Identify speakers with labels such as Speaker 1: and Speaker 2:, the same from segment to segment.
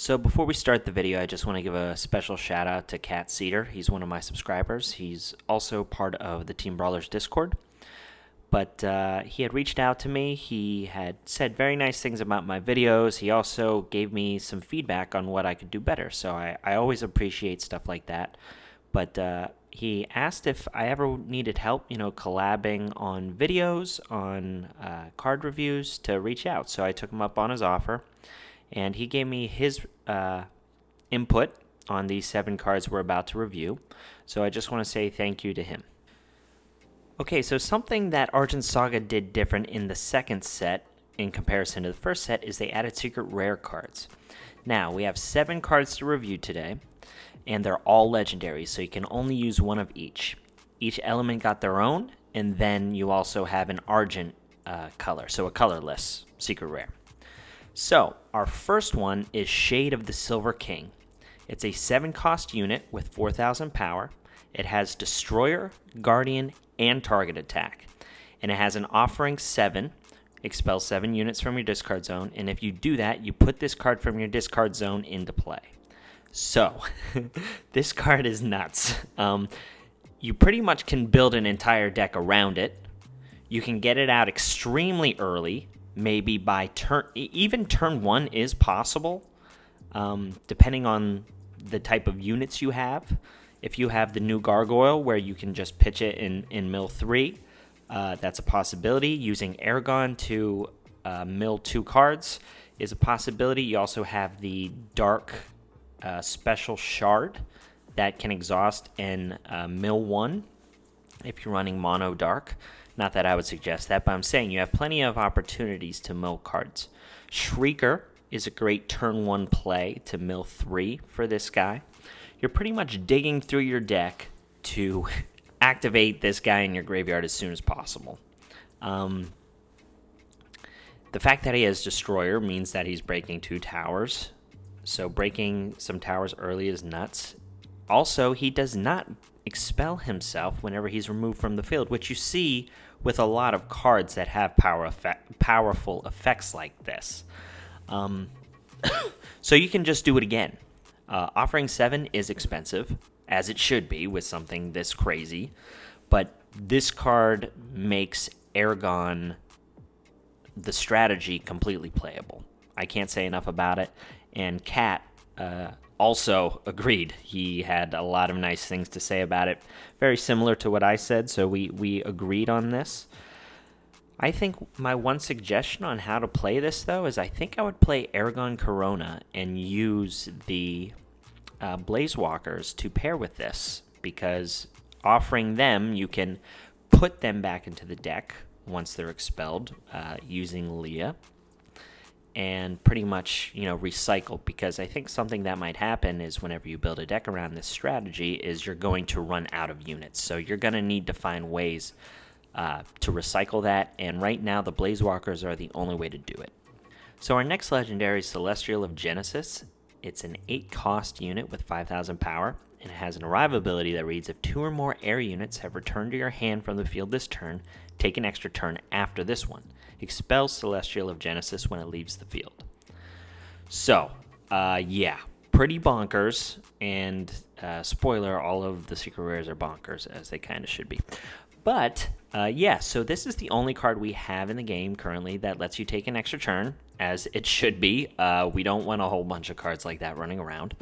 Speaker 1: So before we start the video, I just want to give a special shout out to Cat Cedar. He's one of my subscribers. He's also part of the Team Brawlers Discord. But he had reached out to me. He had said very nice things about my videos. He also gave me some feedback on what I could do better. So I always appreciate stuff like that. But he asked if I ever needed help, collabing on videos, on card reviews, to reach out. So I took him up on his offer. And he gave me his input on these 7 cards we're about to review. So I just want to say thank you to him. Okay, so something that Argent Saga did different in the second set in comparison to the first set is they added secret rare cards. Now, we have 7 cards to review today, and they're all legendary, so you can only use one of each. Each element got their own, and then you also have an Argent color, so a colorless secret rare. So, our first one is Shade of the Silver King. It's a 7-cost unit with 4,000 power. It has Destroyer, Guardian, and Target Attack. And it has an Offering 7, expel 7 units from your discard zone, and if you do that, you put this card from your discard zone into play. So, this card is nuts. You pretty much can build an entire deck around it. You can get it out extremely early. Maybe by even turn 1 is possible, depending on the type of units you have. If you have the new Gargoyle, where you can just pitch it in mill 3, that's a possibility. Using Airgun to mill 2 cards is a possibility. You also have the Dark Special Shard that can exhaust in mill 1 if you're running Mono Dark. Not that I would suggest that, but I'm saying you have plenty of opportunities to mill cards. Shrieker is a great turn 1 play to mill 3 for this guy. You're pretty much digging through your deck to activate this guy in your graveyard as soon as possible. The fact that he has Destroyer means that he's breaking 2 towers. So breaking some towers early is nuts. Also, he does not expel himself whenever he's removed from the field, which you see with a lot of cards that have powerful effects like this. So you can just do it again. Offering 7 is expensive, as it should be with something this crazy, but this card makes Airgun, the strategy, completely playable. I can't say enough about it, and Cat also agreed. He had a lot of nice things to say about it, very similar to what I said, so we agreed on this. I think my one suggestion on how to play this, though, is I think I would play Aragon Corona and use the Blazewalkers to pair with this, because offering them, you can put them back into the deck once they're expelled using Leah, and pretty much, recycle, because I think something that might happen is whenever you build a deck around this strategy is you're going to run out of units. So you're going to need to find ways to recycle that, and right now the Blazewalkers are the only way to do it. So our next legendary is Celestial of Genesis. It's an 8-cost unit with 5,000 power, and it has an arrival ability that reads, if 2 or more air units have returned to your hand from the field this turn, take an extra turn after this one. Expel Celestial of Genesis when it leaves the field. So, yeah, pretty bonkers, and spoiler, all of the secret rares are bonkers, as they kind of should be. But, yeah, so this is the only card we have in the game currently that lets you take an extra turn, as it should be. We don't want a whole bunch of cards like that running around.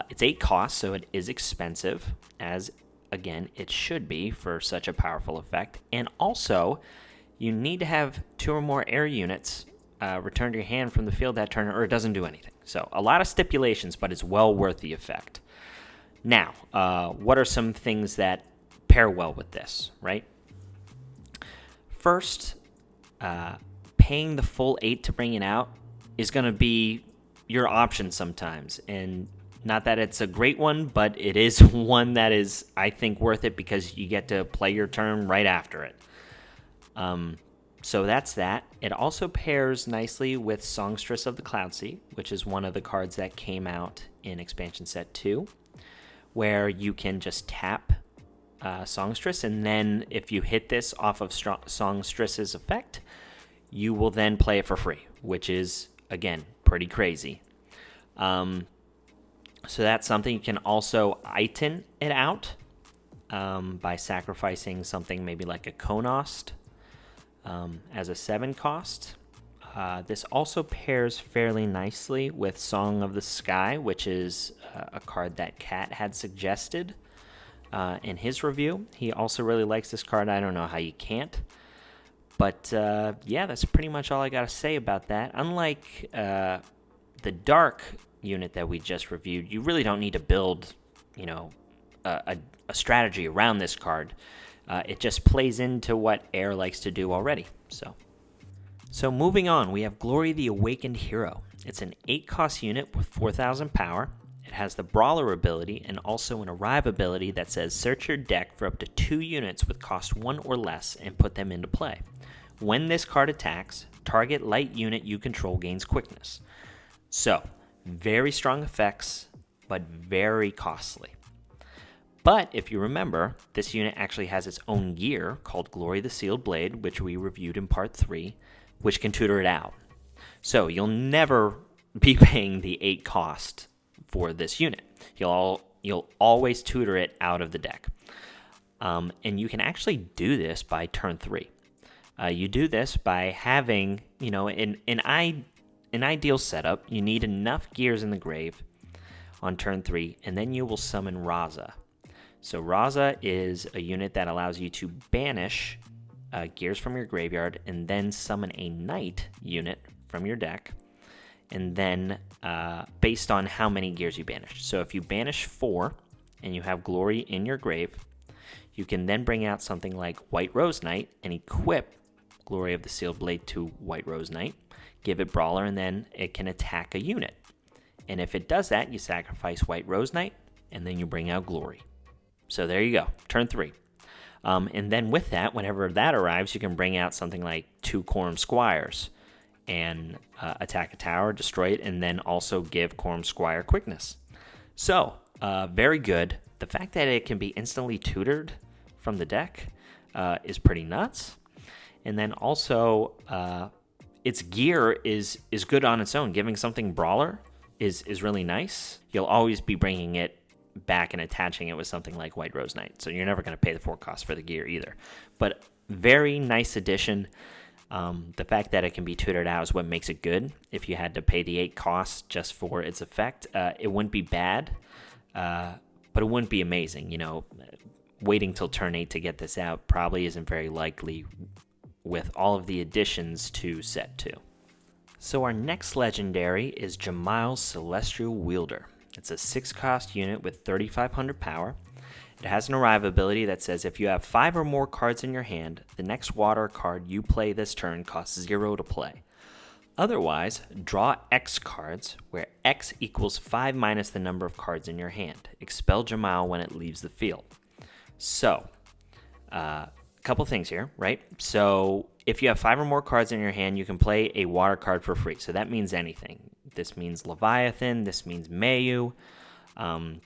Speaker 1: It's 8 costs, so it is expensive, as, again, it should be for such a powerful effect. And also, you need to have 2 or more air units return to your hand from the field that turn, or it doesn't do anything. So, a lot of stipulations, but it's well worth the effect. Now, what are some things that pair well with this, right? First, paying the full 8 to bring it out is going to be your option sometimes. And not that it's a great one, but it is one that is, I think, worth it because you get to play your turn right after it. So that's that. It also pairs nicely with Songstress of the Cloudsea, which is one of the cards that came out in Expansion Set 2, where you can just tap Songstress, and then if you hit this off of Songstress's effect, you will then play it for free, which is, again, pretty crazy. So that's something. You can also item it out by sacrificing something maybe like a Konost as a 7 cost. This also pairs fairly nicely with Song of the Sky, which is a card that Kat had suggested in his review. He also really likes this card. I don't know how you can't. But yeah, that's pretty much all I got to say about that. Unlike the Dark unit that we just reviewed, you really don't need to build, a strategy around this card. It just plays into what Air likes to do already. So moving on, we have Glory the Awakened Hero. It's an 8-cost unit with 4,000 power. It has the Brawler ability and also an Arrive ability that says search your deck for up to 2 units with cost 1 or less and put them into play. When this card attacks, target light unit you control gains quickness. So, very strong effects, but very costly. But if you remember, this unit actually has its own gear called Glory the Sealed Blade, which we reviewed in part 3, which can tutor it out. So you'll never be paying the 8 cost for this unit. You'll always tutor it out of the deck. And you can actually do this by turn 3. You do this by having, in an ideal setup, you need enough gears in the grave on turn 3, and then you will summon Raza. So Raza is a unit that allows you to banish gears from your graveyard and then summon a knight unit from your deck, and then based on how many gears you banish. So if you banish 4 and you have Glory in your grave, you can then bring out something like White Rose Knight and equip Glory of the Sealed Blade to White Rose Knight, give it Brawler, and then it can attack a unit. And if it does that, you sacrifice White Rose Knight, and then you bring out Glory. So there you go, turn 3. And then with that, whenever that arrives, you can bring out something like 2 Quorum Squires and attack a tower, destroy it, and then also give Quorum Squire quickness. So, very good. The fact that it can be instantly tutored from the deck is pretty nuts. And then also, its gear is good on its own. Giving something Brawler is really nice. You'll always be bringing it back and attaching it with something like White Rose Knight. So you're never going to pay the 4 cost for the gear either. But very nice addition. The fact that it can be tutored out is what makes it good. If you had to pay the 8 costs just for its effect, it wouldn't be bad, but it wouldn't be amazing. Waiting till turn 8 to get this out probably isn't very likely with all of the additions to set 2. So our next legendary is Jemile's Celestial Wielder. It's a 6-cost unit with 3,500 power. It has an Arrive ability that says if you have 5 or more cards in your hand, the next water card you play this turn costs 0 to play. Otherwise, draw X cards, where X equals 5 minus the number of cards in your hand. Expel Jemile when it leaves the field. So, a couple things here, right? So, if you have 5 or more cards in your hand, you can play a water card for free. So that means anything. This means Leviathan, this means Mayu,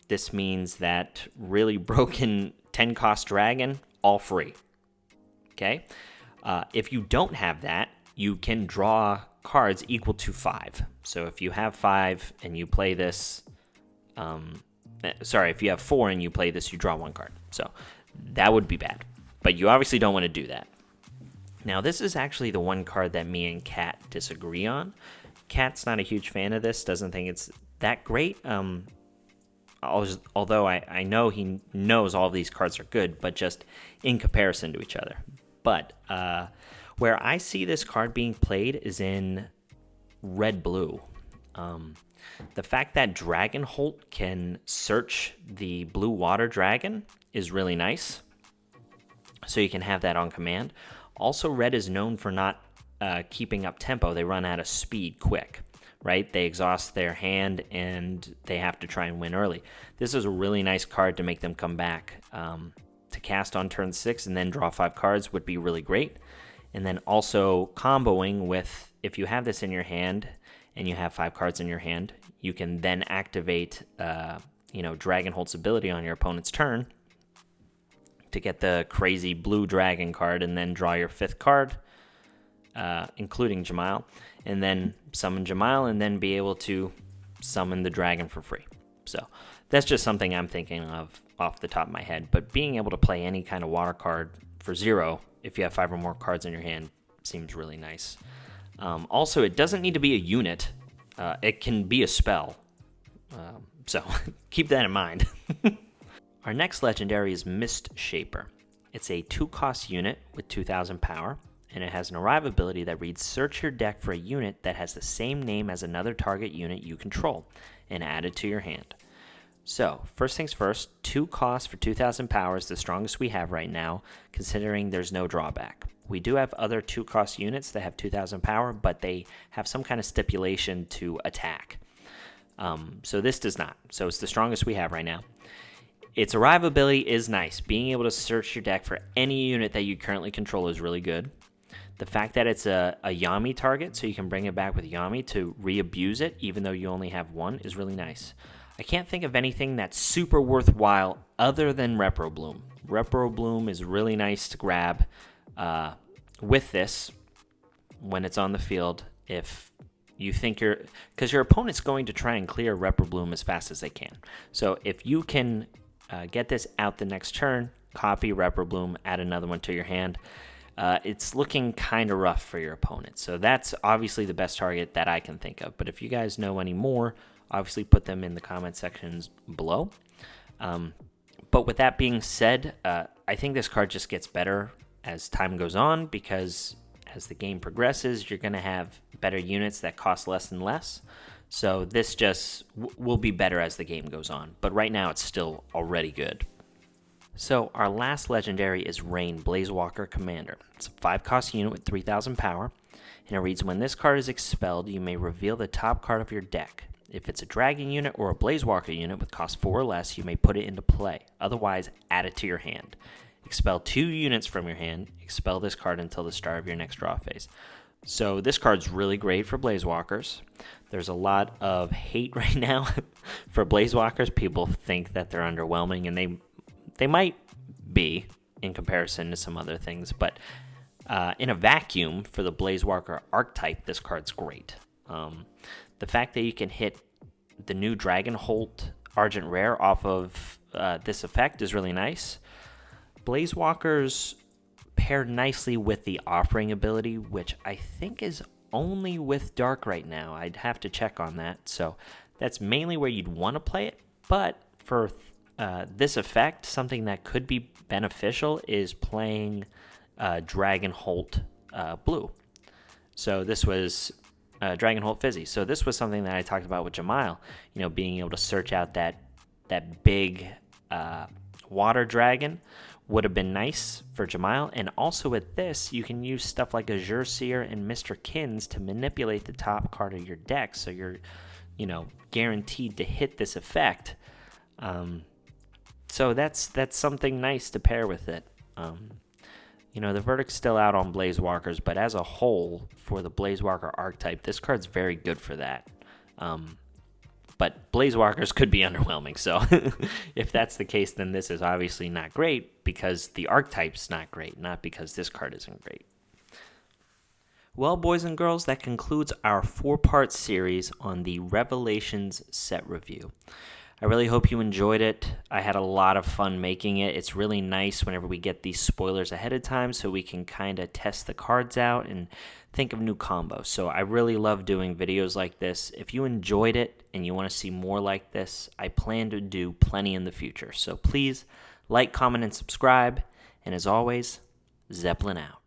Speaker 1: this means that really broken 10-cost dragon, all free. Okay? If you don't have that, you can draw cards equal to 5. So if you have 5 and you play this, if you have 4 and you play this, you draw 1 card. So that would be bad. But you obviously don't want to do that. Now, this is actually the one card that me and Kat disagree on. Kat's not a huge fan of this, doesn't think it's that great. Although I know he knows all of these cards are good, but just in comparison to each other. But where I see this card being played is in red-blue. The fact that Dragonholt can search the blue water dragon is really nice. So you can have that on command. Also, red is known for not keeping up tempo. They run out of speed quick, right? They exhaust their hand and they have to try and win early. This is a really nice card to make them come back. To cast on turn 6 and then draw 5 cards would be really great. And then also comboing with, if you have this in your hand and you have 5 cards in your hand, you can then activate Dragonholt's ability on your opponent's turn to get the crazy blue dragon card and then draw your 5th card, including Jemile, and then summon Jemile and then be able to summon the dragon for free. So that's just something I'm thinking of off the top of my head. But being able to play any kind of water card for 0, if you have 5 or more cards in your hand, seems really nice. Also, it doesn't need to be a unit. It can be a spell. So keep that in mind. Our next legendary is Mist Shaper. It's a 2-cost unit with 2,000 power, and it has an arrive ability that reads search your deck for a unit that has the same name as another target unit you control, and add it to your hand. So, first things first, 2 costs for 2,000 power is the strongest we have right now, considering there's no drawback. We do have other 2-cost units that have 2,000 power, but they have some kind of stipulation to attack. So this does not. So it's the strongest we have right now. Its arrive ability is nice. Being able to search your deck for any unit that you currently control is really good. The fact that it's a Yami target, so you can bring it back with Yami to re-abuse it, even though you only have 1, is really nice. I can't think of anything that's super worthwhile other than Reprobloom. Reprobloom is really nice to grab with this when it's on the field. If you think because your opponent's going to try and clear Reprobloom as fast as they can. So if you can get this out the next turn, copy Reprobloom, add another one to your hand. It's looking kind of rough for your opponent. So that's obviously the best target that I can think of. But if you guys know any more, obviously put them in the comment sections below. But with that being said, I think this card just gets better as time goes on, because as the game progresses, you're going to have better units that cost less and less. So this just will be better as the game goes on. But right now, it's still already good. So our last legendary is Rain, Blazewalker Commander. It's a 5-cost unit with 3,000 power, and it reads, when this card is expelled, you may reveal the top card of your deck. If it's a Dragon unit or a Blazewalker unit with cost 4 or less, you may put it into play. Otherwise, add it to your hand. Expel 2 units from your hand. Expel this card until the start of your next draw phase. So this card's really great for Blazewalkers. There's a lot of hate right now for Blazewalkers. People think that they're underwhelming, and they might be in comparison to some other things. But in a vacuum, for the Blazewalker archetype, this card's great. The fact that you can hit the new Dragonholt Argent Rare off of this effect is really nice. Blazewalkers pair nicely with the Offering ability, which I think is only with Dark right now. I'd have to check on that. So that's mainly where you'd want to play it. But for this effect, something that could be beneficial is playing Dragonholt Blue. So this was Dragonholt Fizzy. So this was something that I talked about with Jemile. You know, being able to search out that big water dragon would have been nice for Jemile. And also with this, you can use stuff like Azure Seer and Mr. Kins to manipulate the top card of your deck, so you're, guaranteed to hit this effect. So that's something nice to pair with it. The verdict's still out on Blazewalkers, but as a whole, for the Blazewalker archetype, this card's very good for that. But Blazewalkers could be underwhelming, so if that's the case, then this is obviously not great, because the archetype's not great, not because this card isn't great. Well, boys and girls, that concludes our 4-part series on the Revelations set review. I really hope you enjoyed it. I had a lot of fun making it. It's really nice whenever we get these spoilers ahead of time, so we can kind of test the cards out and think of new combos. So I really love doing videos like this. If you enjoyed it and you want to see more like this, I plan to do plenty in the future. So please like, comment, and subscribe. And as always, Zeppelin out.